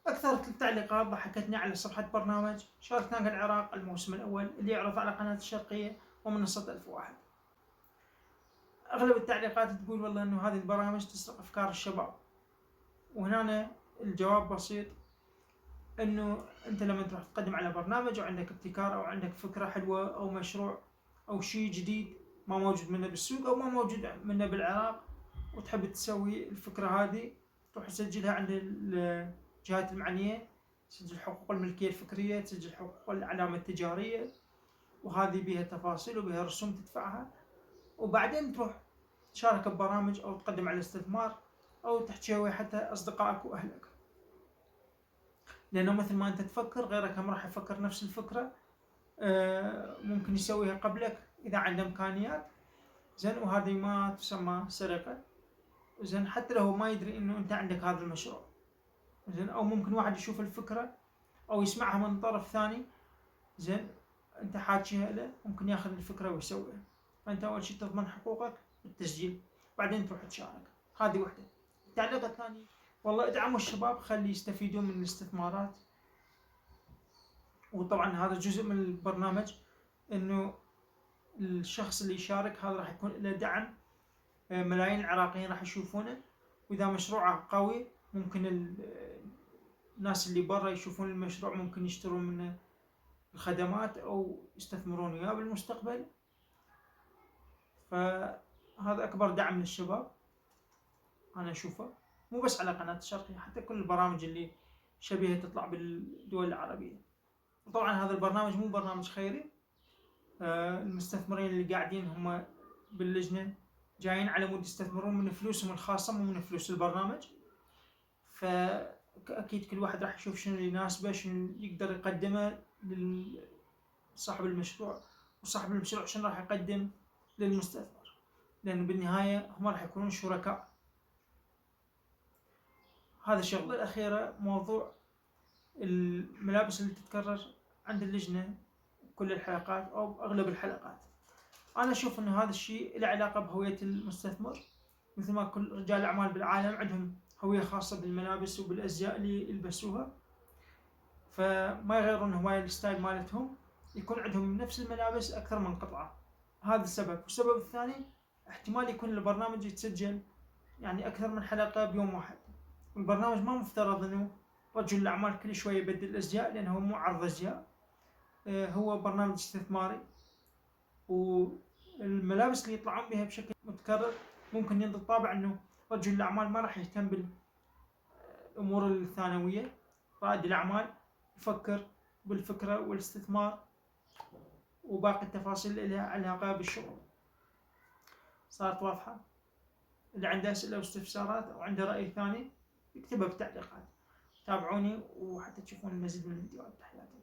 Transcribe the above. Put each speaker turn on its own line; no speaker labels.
أكثر التعليقات ضحكتني على صفحة برنامج شارك تانك العراق الموسم الأول اللي يعرض على قناة الشرقية ومنصة 1001. أغلب التعليقات تقول والله إنه هذه البرامج تسرق أفكار الشباب، وهنا الجواب بسيط، إنه أنت لما تروح تقدم على برنامج وعندك ابتكار أو عندك فكرة حلوة أو مشروع أو شيء جديد ما موجود منه بالسوق أو ما موجود منه بالعراق، وتحب تسوي الفكرة هذه، تروح تسجلها عند الجهات المعنية، تسجل حقوق الملكية الفكرية، تسجل حقوق العلامة التجارية، وهذه بها تفاصيل وبها رسوم تدفعها، وبعدين تروح تشارك ببرامج أو تقدم على استثمار أو تحكي حتى أصدقائك وأهلك، لأنه مثل ما أنت تفكر غيرك هم راح يفكر نفس الفكرة، ممكن يسويها قبلك إذا عنده إمكانيات، زين، وهذه ما تسمى سرقة، زين، حتى لو ما يدري إنه أنت عندك هذا المشروع، زين، أو ممكن واحد يشوف الفكرة أو يسمعها من طرف ثاني، زين، أنت حاكيها له ممكن ياخذ الفكرة ويسويها، فأنت أول شيء تضمن حقوقك بالتسجيل، بعدين تروح تشارك، هذه وحدة. التعليق الثاني، والله ادعموا الشباب خلي يستفيدون من الاستثمارات، وطبعا هذا جزء من البرنامج، إنه الشخص اللي يشارك هذا راح يكون له دعم، ملايين العراقيين راح يشوفونه، وإذا مشروعه قوي ممكن الناس اللي برا يشوفون المشروع ممكن يشترون منه الخدمات أو يستثمرون وياه بالمستقبل، فهذا أكبر دعم للشباب أنا أشوفه، مو بس على قناة الشرقية، حتى كل البرامج اللي شبيهة تطلع بالدول العربية. وطبعا هذا البرنامج مو برنامج خيري، المستثمرين اللي قاعدين هم باللجنة جايين على مود يستثمرون من فلوسهم الخاصة مو من فلوس البرنامج، فأكيد كل واحد راح يشوف شنو اللي يناسبه، شنو يقدر يقدمه لصاحب المشروع، وصاحب المشروع شنو راح يقدم للمستثمر، لأن بالنهاية هم راح يكونون شركاء. هذا الشغلة الأخيرة، موضوع الملابس اللي تتكرر عند اللجنة كل الحلقات أو أغلب الحلقات، أنا أشوف إنه هذا الشيء له علاقة بهوية المستثمر، مثل ما كل رجال الأعمال بالعالم عندهم هوية خاصة بالملابس وبالأزياء اللي يلبسوها، فما يغيرون هواية الستايل مالتهم، يكون عندهم نفس الملابس أكثر من قطعة، هذا السبب. والسبب الثاني، احتمال يكون البرنامج يتسجل يعني أكثر من حلقة بيوم واحد، والبرنامج ما مفترض إنه رجل الأعمال كل شوية يبدل أزياء، لأنه هو مو عرض أزياء، هو برنامج استثماري، والملابس اللي يطلعون بها بشكل متكرر ممكن ينطي طابع انه رجل الاعمال ما راح يهتم بالامور الثانويه، رائد الاعمال يفكر بالفكره والاستثمار وباقي التفاصيل اللي لها علاقه بالشغل. صارت واضحه؟ اللي عنده اسئله واستفسارات او عنده راي ثاني يكتبها بالتعليقات. تابعوني وحتى تشوفون المزيد من الفيديوهات. تحياتي.